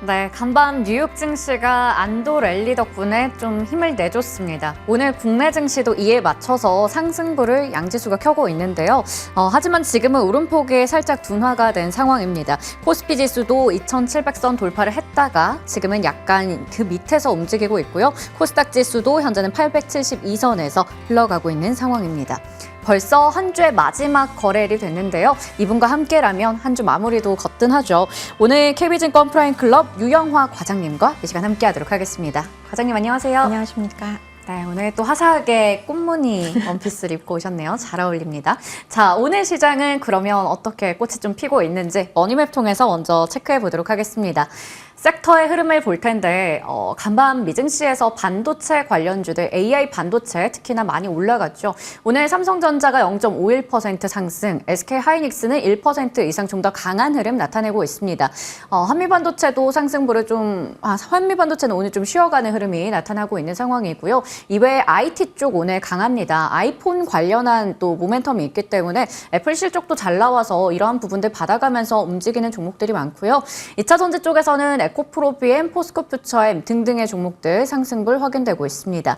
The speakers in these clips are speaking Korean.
네, 간밤 뉴욕 증시가 안도 랠리 덕분에 좀 힘을 내줬습니다. 오늘 국내 증시도 이에 맞춰서 상승부를 양지수가 켜고 있는데요. 하지만 지금은 오름폭이 살짝 둔화가 된 상황입니다. 코스피 지수도 2,700선 돌파를 했다가 지금은 약간 그 밑에서 움직이고 있고요. 코스닥 지수도 현재는 872선에서 흘러가고 있는 상황입니다. 벌써 한 주의 마지막 거래일이 됐는데요. 이분과 함께라면 한 주 마무리도 거뜬하죠. 오늘 KB증권 프라임클럽 유영화 과장님과 이 시간 함께하도록 하겠습니다. 과장님 안녕하세요. 안녕하십니까. 네, 오늘 또 화사하게 꽃무늬 원피스를 입고 오셨네요. 잘 어울립니다. 자, 오늘 시장은 그러면 어떻게 꽃이 좀 피고 있는지 머니맵 통해서 먼저 체크해 보도록 하겠습니다. 섹터의 흐름을 볼 텐데 간밤 미증시에서 반도체 관련주들 AI 반도체 특히나 많이 올라갔죠. 오늘 삼성전자가 0.51% 상승, SK하이닉스는 1% 이상 좀 더 강한 흐름 나타내고 있습니다. 한미반도체도 상승부를 한미반도체는 오늘 좀 쉬어가는 흐름이 나타나고 있는 상황이고요. 이외에 IT 쪽 오늘 강합니다. 아이폰 관련한 또 모멘텀이 있기 때문에 애플 실적도 잘 나와서 이러한 부분들 받아가면서 움직이는 종목들이 많고요. 2차 전지 쪽에서는 에코프로비엠, 포스코퓨처엠 등등의 종목들 상승불 확인되고 있습니다.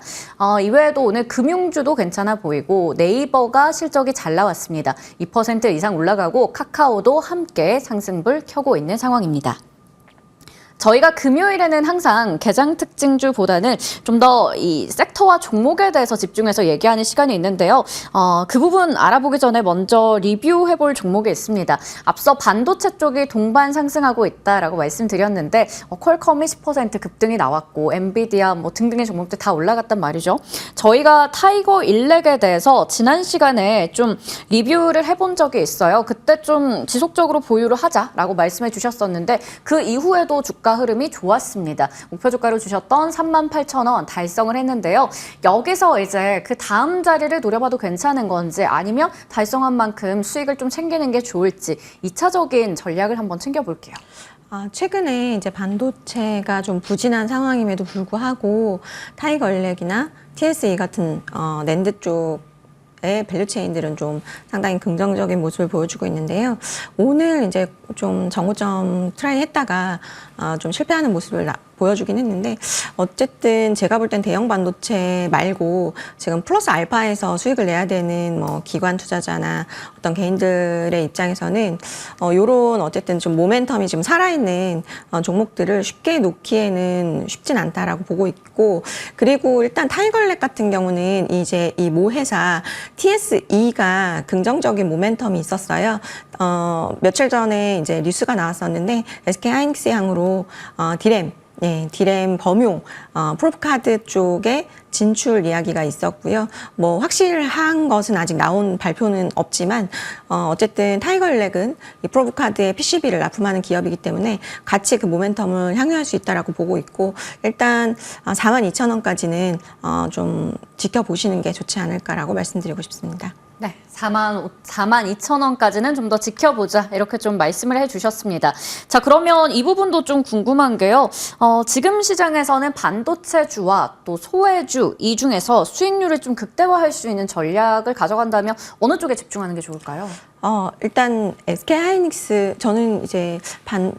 이외에도 오늘 금융주도 괜찮아 보이고 네이버가 실적이 잘 나왔습니다. 2% 이상 올라가고 카카오도 함께 상승불 켜고 있는 상황입니다. 저희가 금요일에는 항상 개장 특징주보다는 좀 더 이 섹터와 종목에 대해서 집중해서 얘기하는 시간이 있는데요. 그 부분 알아보기 전에 먼저 리뷰해볼 종목이 있습니다. 앞서 반도체 쪽이 동반 상승하고 있다라고 말씀드렸는데 퀄컴이 10% 급등이 나왔고 엔비디아 뭐 등등의 종목들 다 올라갔단 말이죠. 저희가 타이거 일렉에 대해서 지난 시간에 좀 리뷰를 해본 적이 있어요. 그때 좀 지속적으로 보유를 하자라고 말씀해 주셨었는데 그 이후에도 주가 흐름이 좋았습니다. 목표 주가로 주셨던 38,000원 달성을 했는데요. 여기서 이제 그 다음 자리를 노려봐도 괜찮은 건지 아니면 달성한 만큼 수익을 좀 챙기는 게 좋을지 2차적인 전략을 한번 챙겨볼게요. 최근에 이제 반도체가 좀 부진한 상황임에도 불구하고 타이거일렉이나 TSE 같은 낸드 쪽의 밸류체인들은 좀 상당히 긍정적인 모습을 보여주고 있는데요. 오늘 이제 좀 정고점 트라이 했다가 좀 실패하는 모습을 보여주긴 했는데 어쨌든 제가 볼 땐 대형 반도체 말고 지금 플러스 알파에서 수익을 내야 되는 뭐 기관 투자자나 어떤 개인들의 입장에서는 요런 어쨌든 좀 모멘텀이 지금 살아있는 종목들을 쉽게 놓기에는 쉽진 않다라고 보고 있고, 그리고 일단 타이거일렉 같은 경우는 이제 이 모 회사 TSE가 긍정적인 모멘텀이 있었어요. 며칠 전에 이제 뉴스가 나왔었는데 SK하이닉스 향으로 디램 범용 프로브카드 쪽에 진출 이야기가 있었고요. 뭐 확실한 것은 아직 나온 발표는 없지만 어쨌든 타이거일렉은 이 프로브카드에 PCB를 납품하는 기업이기 때문에 같이 그 모멘텀을 향유할 수 있다라고 보고 있고, 일단 42,000원까지는 좀 지켜보시는 게 좋지 않을까라고 말씀드리고 싶습니다. 네, 42,000원까지는 좀 더 지켜보자 이렇게 좀 말씀을 해주셨습니다. 자, 그러면 이 부분도 좀 궁금한 게요. 지금 시장에서는 반도체주와 또 소외주 이 중에서 수익률을 좀 극대화할 수 있는 전략을 가져간다면 어느 쪽에 집중하는 게 좋을까요? 일단 SK하이닉스, 저는 이제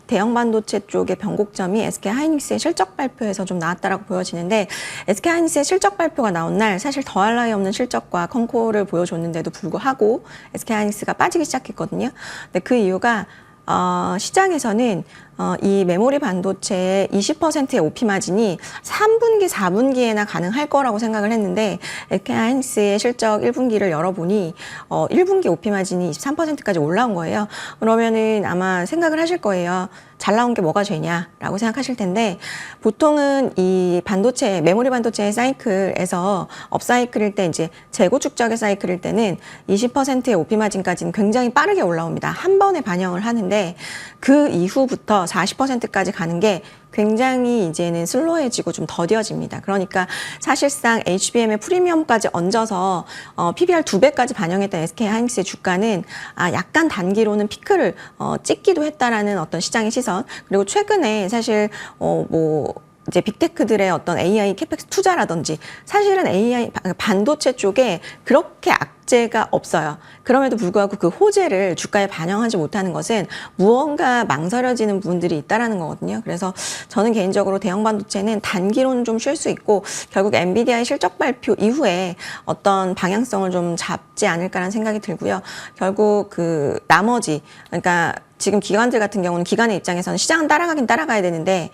대형 반도체 쪽의 변곡점이 SK하이닉스의 실적 발표에서 좀 나왔다라고 보여지는데, SK하이닉스의 실적 발표가 나온 날 사실 더할 나위 없는 실적과 컨코를 보여줬는데도 불구하고 SK하이닉스가 빠지기 시작했거든요. 근데 그 이유가 시장에서는 이 메모리 반도체의 20%의 OP 마진이 3분기, 4분기에나 가능할 거라고 생각을 했는데 SK하이닉스의 실적 1분기를 열어보니 1분기 OP 마진이 23%까지 올라온 거예요. 그러면은 아마 생각을 하실 거예요. 잘 나온 게 뭐가 죄냐라고 생각하실 텐데, 보통은 이 반도체, 메모리 반도체의 사이클에서 업사이클일 때, 이제 재고 축적의 사이클일 때는 20%의 OP 마진까지는 굉장히 빠르게 올라옵니다. 한 번에 반영을 하는데 그 이후부터 40%까지 가는 게 굉장히 이제는 슬로해지고 좀 더뎌집니다. 그러니까 사실상 HBM의 프리미엄까지 얹어서 PBR 2배까지 반영했던 SK하이닉스의 주가는 약간 단기로는 피크를 찍기도 했다라는 어떤 시장의 시선, 그리고 최근에 사실 이제 빅테크들의 어떤 AI 캐펙스 투자라든지 사실은 AI 반도체 쪽에 그렇게 호재가 없어요. 그럼에도 불구하고 그 호재를 주가에 반영하지 못하는 것은 무언가 망설여지는 부분들이 있다라는 거거든요. 그래서 저는 개인적으로 대형 반도체는 단기로는 좀 쉴 수 있고 결국 엔비디아의 실적 발표 이후에 어떤 방향성을 좀 잡지 않을까라는 생각이 들고요. 결국 그 나머지 그러니까 지금 기관들 같은 경우는 기관의 입장에서는 시장은 따라가긴 따라가야 되는데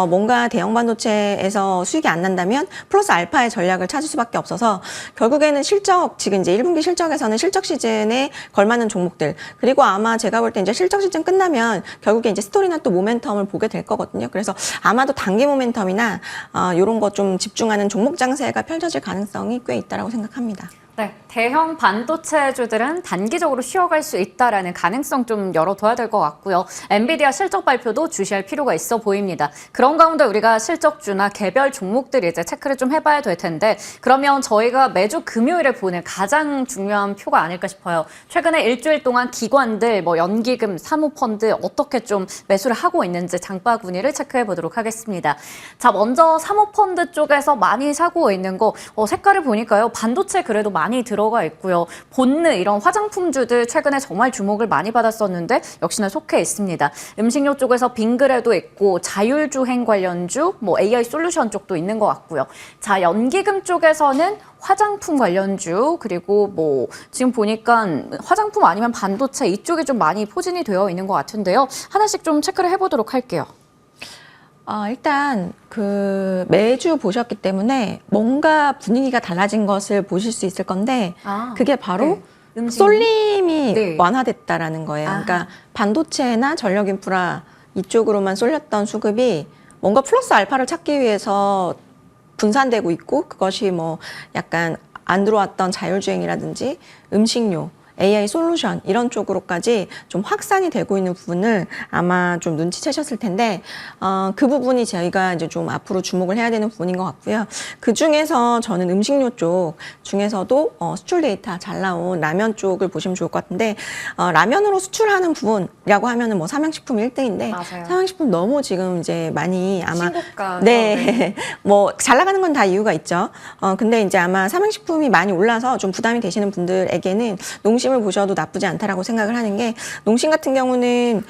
뭔가 대형 반도체에서 수익이 안 난다면 플러스 알파의 전략을 찾을 수밖에 없어서 결국에는 실적 지금 이제 1분기 실적에서는 실적 시즌에 걸맞는 종목들 그리고 아마 제가 볼 때 이제 실적 시즌 끝나면 결국에 이제 스토리나 또 모멘텀을 보게 될 거거든요. 그래서 아마도 단기 모멘텀이나 이런 거 좀 집중하는 종목 장세가 펼쳐질 가능성이 꽤 있다라고 생각합니다. 네, 대형 반도체주들은 단기적으로 쉬어갈 수 있다라는 가능성 좀 열어둬야 될 것 같고요. 엔비디아 실적 발표도 주시할 필요가 있어 보입니다. 그런 가운데 우리가 실적주나 개별 종목들 이제 체크를 좀 해봐야 될 텐데 그러면 저희가 매주 금요일에 보는 가장 중요한 표가 아닐까 싶어요. 최근에 일주일 동안 기관들, 뭐 연기금, 사모펀드 어떻게 좀 매수를 하고 있는지 장바구니를 체크해 보도록 하겠습니다. 자, 먼저 사모펀드 쪽에서 많이 사고 있는 거 색깔을 보니까요. 반도체 그래도 많이 들어가 있고요. 본느 이런 화장품주들 최근에 정말 주목을 많이 받았었는데 역시나 속해 있습니다. 음식료 쪽에서 빙그레도 있고 자율주행 관련주, 뭐 AI 솔루션 쪽도 있는 것 같고요. 자, 연기금 쪽에서는 화장품 관련주 그리고 뭐 지금 보니까 화장품 아니면 반도체 이쪽이 좀 많이 포진이 되어 있는 것 같은데요. 하나씩 좀 체크를 해보도록 할게요. 일단 그 매주 보셨기 때문에 뭔가 분위기가 달라진 것을 보실 수 있을 건데 그게 바로 네. 쏠림이 네. 완화됐다라는 거예요. 그러니까 반도체나 전력 인프라 이쪽으로만 쏠렸던 수급이 뭔가 플러스 알파를 찾기 위해서 분산되고 있고 그것이 뭐 약간 안 들어왔던 자율주행이라든지 음식료 AI 솔루션 이런 쪽으로까지 좀 확산이 되고 있는 부분을 아마 좀 눈치채셨을 텐데 그 부분이 저희가 이제 좀 앞으로 주목을 해야 되는 부분인 것 같고요. 그 중에서 저는 음식료 쪽 중에서도 수출 데이터 잘 나온 라면 쪽을 보시면 좋을 것 같은데 라면으로 수출하는 부분이라고 하면은 뭐 삼양식품 1등인데 맞아요. 삼양식품 너무 지금 이제 많이 아마 신고가 네. 뭐 잘 나가는 건 다 이유가 있죠. 근데 이제 아마 삼양식품이 많이 올라서 좀 부담이 되시는 분들에게는 농심을 보셔도 나쁘지 않다라고 생각을 하는 게 농심 같은 경우는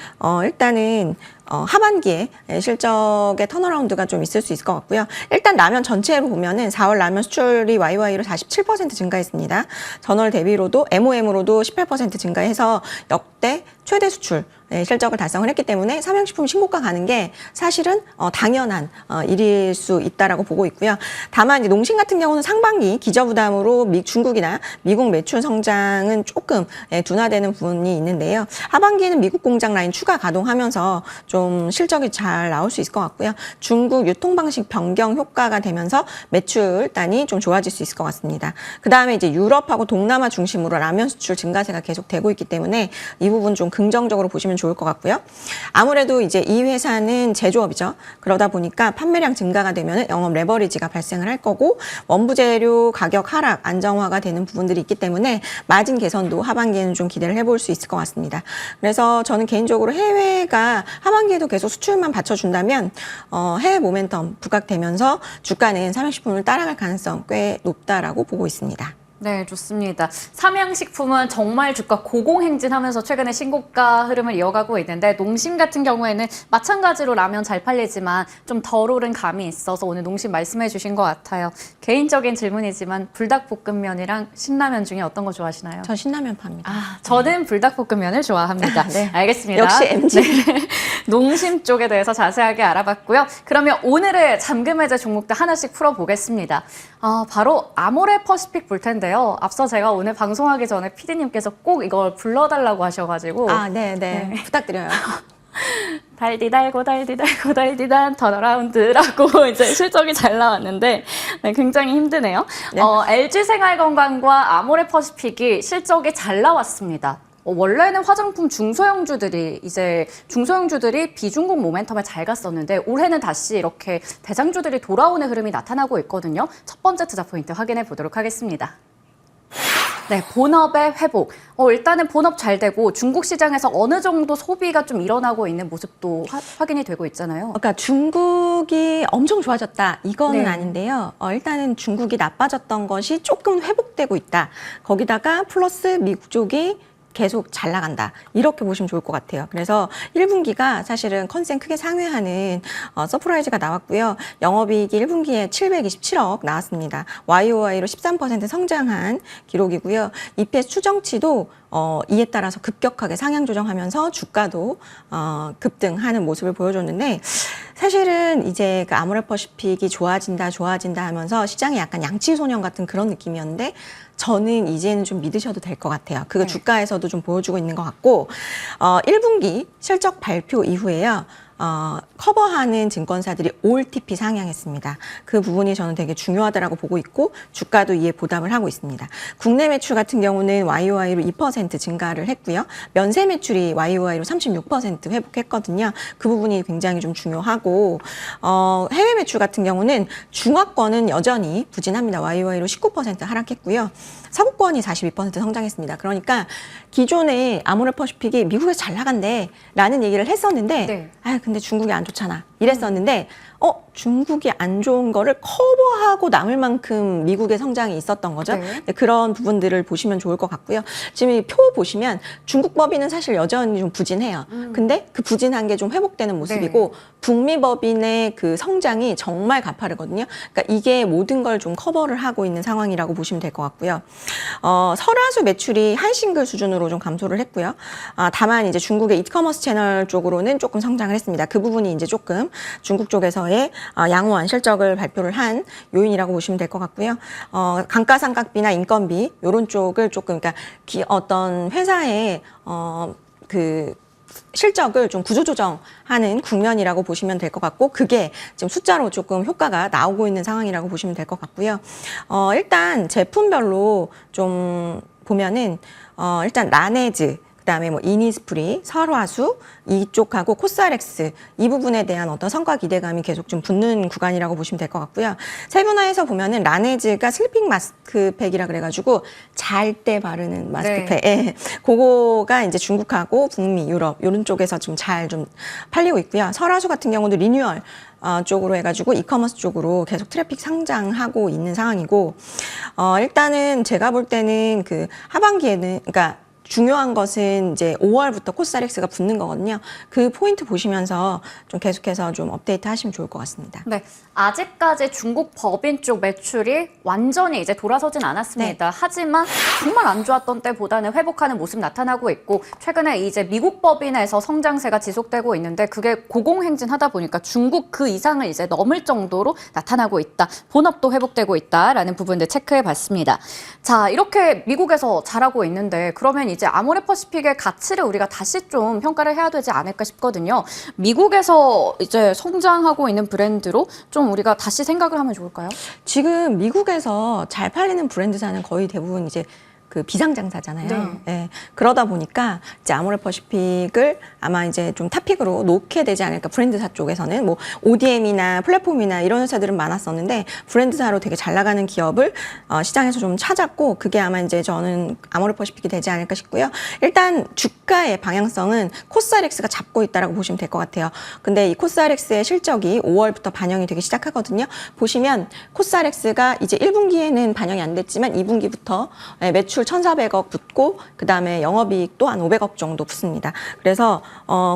일단은 하반기에 실적의 턴어라운드가 좀 있을 수 있을 것 같고요. 일단 라면 전체로 보면은 4월 라면 수출이 YY로 47% 증가했습니다. 전월 대비로도 MOM으로도 18% 증가해서 역대 최대 수출 실적을 달성을 했기 때문에 삼양식품 신고가 가는 게 사실은 당연한 일일 수 있다라고 보고 있고요. 다만 이제 농심 같은 경우는 상반기 기저부담으로 중국이나 미국 매출 성장은 조금 둔화되는 부분이 있는데요. 하반기에는 미국 공장 라인 추가 가동하면서 좀 실적이 잘 나올 수 있을 것 같고요. 중국 유통 방식 변경 효과가 되면서 매출단이 좀 좋아질 수 있을 것 같습니다. 그 다음에 이제 유럽하고 동남아 중심으로 라면 수출 증가세가 계속 되고 있기 때문에 이 부분 좀 긍정적으로 보시면 좋을 것 같고요. 아무래도 이제 이 회사는 제조업이죠. 그러다 보니까 판매량 증가가 되면 영업 레버리지가 발생을 할 거고 원부 재료 가격 하락 안정화가 되는 부분들이 있기 때문에 마진 개선도 하반기에는 좀 기대를 해볼 수 있을 것 같습니다. 그래서 저는 개인적으로 해외가 하반기에도 계속 수출만 받쳐준다면 해외 모멘텀 부각되면서 주가는 삼양식품을 따라갈 가능성 꽤 높다라고 보고 있습니다. 네, 좋습니다. 삼양식품은 정말 주가 고공행진하면서 최근에 신고가 흐름을 이어가고 있는데 농심 같은 경우에는 마찬가지로 라면 잘 팔리지만 좀 덜 오른 감이 있어서 오늘 농심 말씀해 주신 것 같아요. 개인적인 질문이지만 불닭볶음면이랑 신라면 중에 어떤 거 좋아하시나요? 전 신라면 팝니다. 저는 불닭볶음면을 좋아합니다. 네. 알겠습니다. 역시 MG. 네. 농심 쪽에 대해서 자세하게 알아봤고요. 그러면 오늘의 잠금 해제 종목들 하나씩 풀어보겠습니다. 바로 아모레 퍼시픽 볼 텐데요. 앞서 제가 오늘 방송하기 전에 PD님께서 꼭 이걸 불러달라고 하셔가지고 네. 부탁드려요. 달디 달고 달디 달고 달디단 턴어라운드라고 이제 실적이 잘 나왔는데 굉장히 힘드네요. 네. LG생활건강과 아모레 퍼시픽이 실적이 잘 나왔습니다. 원래는 화장품 중소형주들이 비중국 모멘텀에 잘 갔었는데 올해는 다시 이렇게 대장주들이 돌아오는 흐름이 나타나고 있거든요. 첫 번째 투자 포인트 확인해 보도록 하겠습니다. 네, 본업의 회복. 일단은 본업 잘 되고 중국 시장에서 어느 정도 소비가 좀 일어나고 있는 모습도 확인이 되고 있잖아요. 그러니까 중국이 엄청 좋아졌다 이거는 네. 아닌데요. 일단은 중국이 나빠졌던 것이 조금 회복되고 있다. 거기다가 플러스 미국 쪽이 계속 잘 나간다. 이렇게 보시면 좋을 것 같아요. 그래서 1분기가 사실은 컨센 크게 상회하는 서프라이즈가 나왔고요. 영업이익이 1분기에 727억 나왔습니다. YOY로 13% 성장한 기록이고요. EPS 추정치도 이에 따라서 급격하게 상향 조정하면서 주가도 급등하는 모습을 보여줬는데 사실은 이제 그 아모레퍼시픽이 좋아진다 하면서 시장에 약간 양치소년 같은 그런 느낌이었는데 저는 이제는 좀 믿으셔도 될 것 같아요. 그거 네. 주가에서도 좀 보여주고 있는 것 같고 1분기 실적 발표 이후에요. 커버하는 증권사들이 올 TP 상향했습니다. 그 부분이 저는 되게 중요하다라고 보고 있고 주가도 이에 보답을 하고 있습니다. 국내 매출 같은 경우는 YOY로 2% 증가를 했고요. 면세 매출이 YOY로 36% 회복했거든요. 그 부분이 굉장히 좀 중요하고 해외 매출 같은 경우는 중화권은 여전히 부진합니다. YOY로 19% 하락했고요. 서구권이 42% 성장했습니다. 그러니까 기존에 아모레퍼시픽이 미국에서 잘 나간대 라는 얘기를 했었는데 네. 근데 중국이 안 좋잖아 이랬었는데 중국이 안 좋은 거를 커버하고 남을 만큼 미국의 성장이 있었던 거죠. 네. 그런 부분들을 보시면 좋을 것 같고요. 지금 이 표 보시면 중국 법인은 사실 여전히 좀 부진해요. 근데 그 부진한 게 좀 회복되는 모습이고 북미 법인의 그 성장이 정말 가파르거든요. 그러니까 이게 모든 걸 좀 커버를 하고 있는 상황이라고 보시면 될 것 같고요. 설화수 매출이 한 싱글 수준으로 좀 감소를 했고요. 다만 이제 중국의 이커머스 채널 쪽으로는 조금 성장을 했습니다. 그 부분이 이제 조금 중국 쪽에서의 양호한 실적을 발표를 한 요인이라고 보시면 될 것 같고요. 감가상각비나 인건비 이런 쪽을 조금 그러니까 어떤 회사의 그 실적을 좀 구조조정하는 국면이라고 보시면 될 것 같고 그게 지금 숫자로 조금 효과가 나오고 있는 상황이라고 보시면 될 것 같고요. 일단 제품별로 좀 보면은 일단 라네즈 그다음에 뭐 이니스프리, 설화수 이쪽하고 코스알엑스 이 부분에 대한 어떤 성과 기대감이 계속 좀 붙는 구간이라고 보시면 될 것 같고요. 세분화해서 보면은 라네즈가 슬리핑 마스크팩이라 그래가지고 잘 때 바르는 마스크팩, 예, 그거가 이제 중국하고 북미, 유럽 이런 쪽에서 좀 잘 좀 팔리고 있고요. 설화수 같은 경우도 리뉴얼 쪽으로 해가지고 이커머스 쪽으로 계속 트래픽 상장하고 있는 상황이고 일단은 제가 볼 때는 그 하반기에는 그러니까 중요한 것은 이제 5월부터 코스알엑스가 붙는 거거든요. 그 포인트 보시면서 좀 계속해서 좀 업데이트 하시면 좋을 것 같습니다. 네, 아직까지 중국 법인 쪽 매출이 완전히 이제 돌아서진 않았습니다. 하지만 정말 안 좋았던 때보다는 회복하는 모습 나타나고 있고 최근에 이제 미국 법인에서 성장세가 지속되고 있는데 그게 고공행진하다 보니까 중국 그 이상을 이제 넘을 정도로 나타나고 있다. 본업도 회복되고 있다라는 부분들 체크해봤습니다. 자, 이렇게 미국에서 잘하고 있는데 그러면 이제 아모레퍼시픽의 가치를 우리가 다시 좀 평가를 해야 되지 않을까 싶거든요. 미국에서 이제 성장하고 있는 브랜드로 좀 우리가 다시 생각을 하면 좋을까요? 지금 미국에서 잘 팔리는 브랜드사는 거의 대부분 이제 그 비상장사잖아요. 네. 예, 그러다 보니까 이제 아모레퍼시픽을 아마 이제 좀 탑픽으로 놓게 되지 않을까. 브랜드사 쪽에서는 뭐 ODM이나 플랫폼이나 이런 회사들은 많았었는데 브랜드사로 되게 잘 나가는 기업을 시장에서 좀 찾았고 그게 아마 이제 저는 아모레퍼시픽이 되지 않을까 싶고요. 일단 주가의 방향성은 코스알엑스가 잡고 있다라고 보시면 될 것 같아요. 근데 이 코스알엑스의 실적이 5월부터 반영이 되기 시작하거든요. 보시면 코스알엑스가 이제 1분기에는 반영이 안 됐지만 2분기부터 매출 1,400억 붙고 그다음에 영업이익도 한 500억 정도 붙습니다. 그래서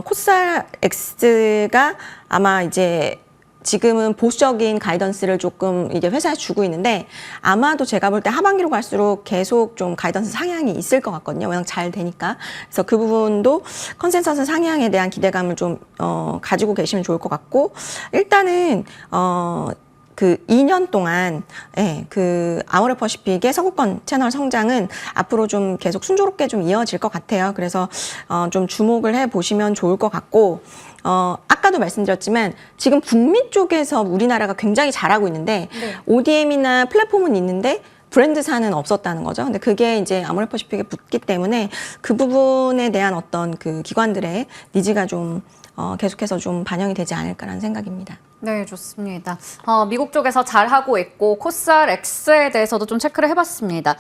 코스알엑스가 아마 이제 지금은 보수적인 가이던스를 조금 이제 회사에 주고 있는데 아마도 제가 볼 때 하반기로 갈수록 계속 좀 가이던스 상향이 있을 것 같거든요. 워낙 잘 되니까. 그래서 그 부분도 컨센서스 상향에 대한 기대감을 좀 가지고 계시면 좋을 것 같고 일단은 그 2년 동안 그 아모레퍼시픽의 서구권 채널 성장은 앞으로 좀 계속 순조롭게 좀 이어질 것 같아요. 그래서 좀 주목을 해 보시면 좋을 것 같고 아까도 말씀드렸지만 지금 북미 쪽에서 우리나라가 굉장히 잘하고 있는데 ODM이나 플랫폼은 있는데 브랜드사는 없었다는 거죠. 근데 그게 이제 아모레퍼시픽에 붙기 때문에 그 부분에 대한 어떤 그 기관들의 니즈가 좀 계속해서 좀 반영이 되지 않을까라는 생각입니다. 네, 좋습니다. 미국 쪽에서 잘하고 있고 코스알 X에 대해서도 좀 체크를 해봤습니다.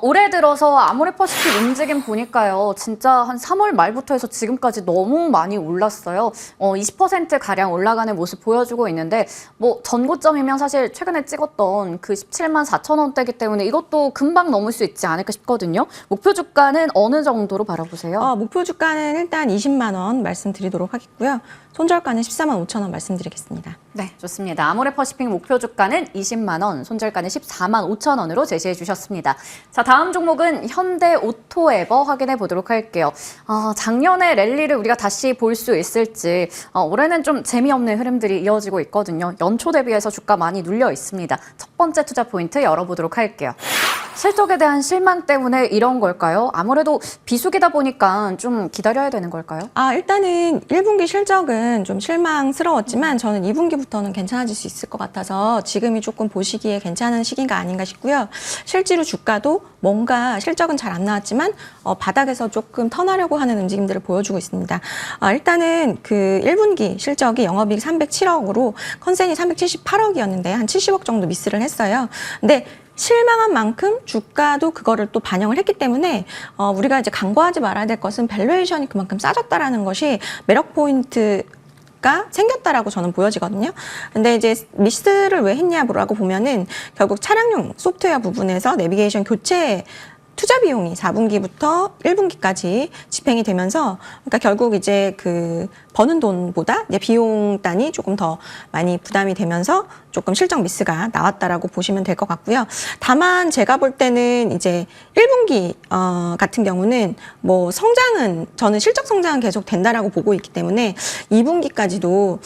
올해 들어서 아모레퍼시픽 움직임 보니까요. 진짜 한 3월 말부터 해서 지금까지 너무 많이 올랐어요. 20%가량 올라가는 모습 보여주고 있는데 뭐 전고점이면 사실 최근에 찍었던 그 17만 4천 원대이기 때문에 이것도 금방 넘을 수 있지 않을까 싶거든요. 목표 주가는 어느 정도로 바라보세요? 목표 주가는 일단 20만 원 말씀드리도록 하겠고요. 손절가는 14만 5천 원 말씀드리겠습니다. 네, 좋습니다. 아모레퍼시픽 목표 주가는 20만 원, 손절가는 14만 5천 원으로 제시해 주셨습니다. 자, 다음 종목은 현대오토에버 확인해 보도록 할게요. 작년에 랠리를 우리가 다시 볼 수 있을지 올해는 좀 재미없는 흐름들이 이어지고 있거든요. 연초 대비해서 주가 많이 눌려 있습니다. 첫 번째 투자 포인트 열어보도록 할게요. 실적에 대한 실망 때문에 이런 걸까요? 아무래도 비수기다 보니까 좀 기다려야 되는 걸까요? 일단은 1분기 실적은 좀 실망스러웠지만 저는 2분기부터는 괜찮아질 수 있을 것 같아서 지금이 조금 보시기에 괜찮은 시기가 아닌가 싶고요. 실제로 주가도 뭔가 실적은 잘 안 나왔지만 바닥에서 조금 턴하려고 하는 움직임들을 보여주고 있습니다. 일단은 그 1분기 실적이 영업이익 307억으로 컨센이 378억이었는데 한 70억 정도 미스를 했어요. 근데 실망한 만큼 주가도 그거를 또 반영을 했기 때문에 우리가 이제 간과하지 말아야 될 것은 밸류에이션이 그만큼 싸졌다라는 것이 매력 포인트가 생겼다라고 저는 보여지거든요. 근데 이제 미스를 왜 했냐라고 보면은 결국 차량용 소프트웨어 부분에서 내비게이션 교체 투자 비용이 4분기부터 1분기까지 집행이 되면서 그러니까 결국 이제 그 버는 돈보다 이제 비용 단이 조금 더 많이 부담이 되면서 조금 실적 미스가 나왔다라고 보시면 될 것 같고요. 다만 제가 볼 때는 이제 1분기 같은 경우는 뭐 성장은 저는 실적 성장은 계속 된다라고 보고 있기 때문에 2분기까지도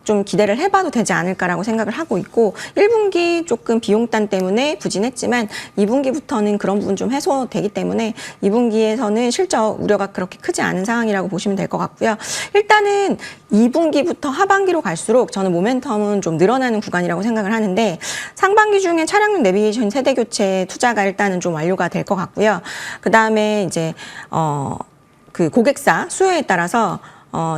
좀 기대를 해봐도 되지 않을까라고 생각을 하고 있고 1분기 조금 비용 단 때문에 부진했지만 2분기부터는 그런 부분 좀 해소되기 때문에 2분기에서는 실적 우려가 그렇게 크지 않은 상황이라고 보시면 될 것 같고요. 일단은 2분기부터 하반기로 갈수록 저는 모멘텀은 좀 늘어나는 구간이라고 생각을 하는데 상반기 중에 차량용 내비게이션 세대 교체 투자가 일단은 좀 완료가 될 것 같고요. 그 다음에 이제 그 고객사 수요에 따라서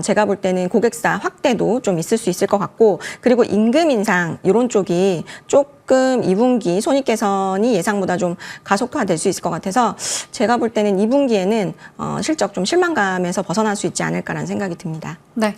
제가 볼 때는 고객사 확대도 좀 있을 수 있을 것 같고 그리고 임금 인상 이런 쪽이 조금 2분기 손익 개선이 예상보다 좀 가속화될 수 있을 것 같아서 제가 볼 때는 2분기에는 실적 좀 실망감에서 벗어날 수 있지 않을까라는 생각이 듭니다. 네,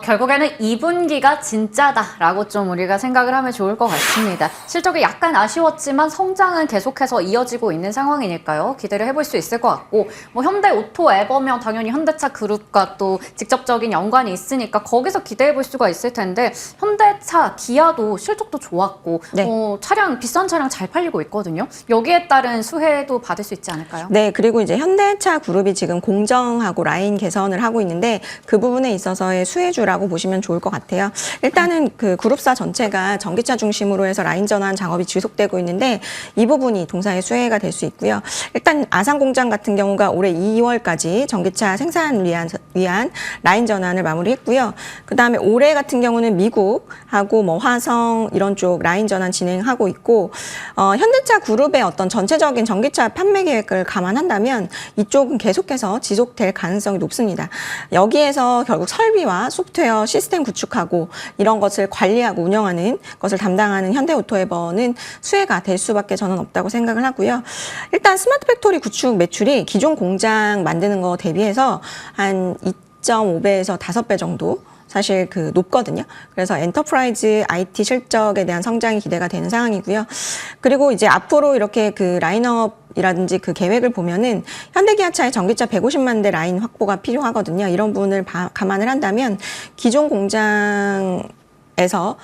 결국에는 2분기가 진짜다라고 좀 우리가 생각을 하면 좋을 것 같습니다. 실적이 약간 아쉬웠지만 성장은 계속해서 이어지고 있는 상황이니까요. 기대를 해볼 수 있을 것 같고 뭐 현대오토에버면 당연히 현대차 그룹과 또 직접적인 연관이 있으니까 거기서 기대해 볼 수가 있을 텐데 현대차, 기아도 실적도 좋았고 네. 차량 비싼 차량 잘 팔리고 있거든요. 여기에 따른 수혜도 받을 수 있지 않을까요? 네, 그리고 이제 현대차 그룹이 지금 공정하고 라인 개선을 하고 있는데 그 부분에 있어서의 수혜주라고 보시면 좋을 것 같아요. 일단은 그 그룹사 전체가 전기차 중심으로 해서 라인 전환 작업이 지속되고 있는데 이 부분이 동사의 수혜가 될 수 있고요. 일단 아산 공장 같은 경우가 올해 2월까지 전기차 생산을 위한 라인 전환을 마무리했고요. 그 다음에 올해 같은 경우는 미국하고 뭐 화성 이런 쪽 라인 전환 진행하고 있고 현대차 그룹의 어떤 전체적인 전기차 판매 계획을 감안한다면 이쪽은 계속해서 지속될 가능성이 높습니다. 여기에서 결국 설비와 소프트웨어 시스템 구축하고 이런 것을 관리하고 운영하는 것을 담당하는 현대오토에버는 수혜가 될 수밖에 저는 없다고 생각을 하고요. 일단 스마트 팩토리 구축 매출이 기존 공장 만드는 거 대비해서 한 2.5배에서 5배 정도 사실 그 높거든요. 그래서 엔터프라이즈 IT 실적에 대한 성장이 기대가 되는 상황이고요. 그리고 이제 앞으로 이렇게 그 라인업이라든지 그 계획을 보면은 현대기아차의 전기차 150만 대 라인 확보가 필요하거든요. 이런 부분을 감안을 한다면 기존 공장 에서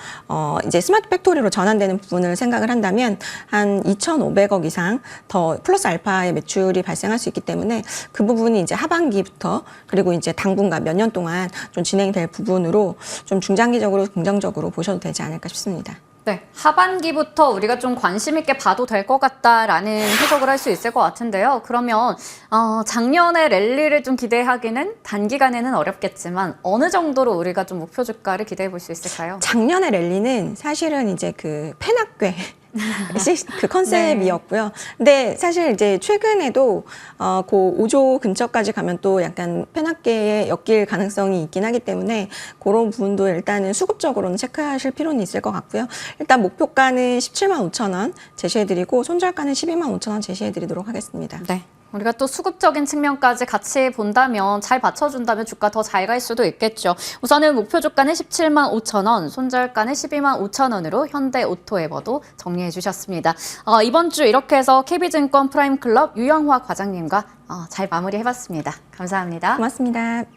이제 스마트 팩토리로 전환되는 부분을 생각을 한다면 한 2,500억 이상 더 플러스 알파의 매출이 발생할 수 있기 때문에 그 부분이 이제 하반기부터 그리고 이제 당분간 몇 년 동안 좀 진행될 부분으로 좀 중장기적으로 긍정적으로 보셔도 되지 않을까 싶습니다. 네, 하반기부터 우리가 좀 관심 있게 봐도 될 것 같다라는 해석을 할 수 있을 것 같은데요. 그러면 작년에 랠리를 좀 기대하기는 단기간에는 어렵겠지만 어느 정도로 우리가 좀 목표 주가를 기대해 볼 수 있을까요? 작년의 랠리는 사실은 이제 그 페낙괴 그 컨셉이었고요. 근데 사실 이제 최근에도 그 5조 근처까지 가면 또 약간 편합계에 엮일 가능성이 있긴 하기 때문에 그런 부분도 일단은 수급적으로는 체크하실 필요는 있을 것 같고요. 일단 목표가는 17만 5천 원 제시해드리고 손절가는 12만 5천 원 제시해드리도록 하겠습니다. 네. 우리가 또 수급적인 측면까지 같이 본다면 잘 받쳐준다면 주가 더 잘 갈 수도 있겠죠. 우선은 목표 주가는 17만 5천 원, 손절가는 12만 5천 원으로 현대오토에버도 정리해 주셨습니다. 이번 주 이렇게 해서 KB증권 프라임클럽 유영화 과장님과 잘 마무리해봤습니다. 감사합니다. 고맙습니다.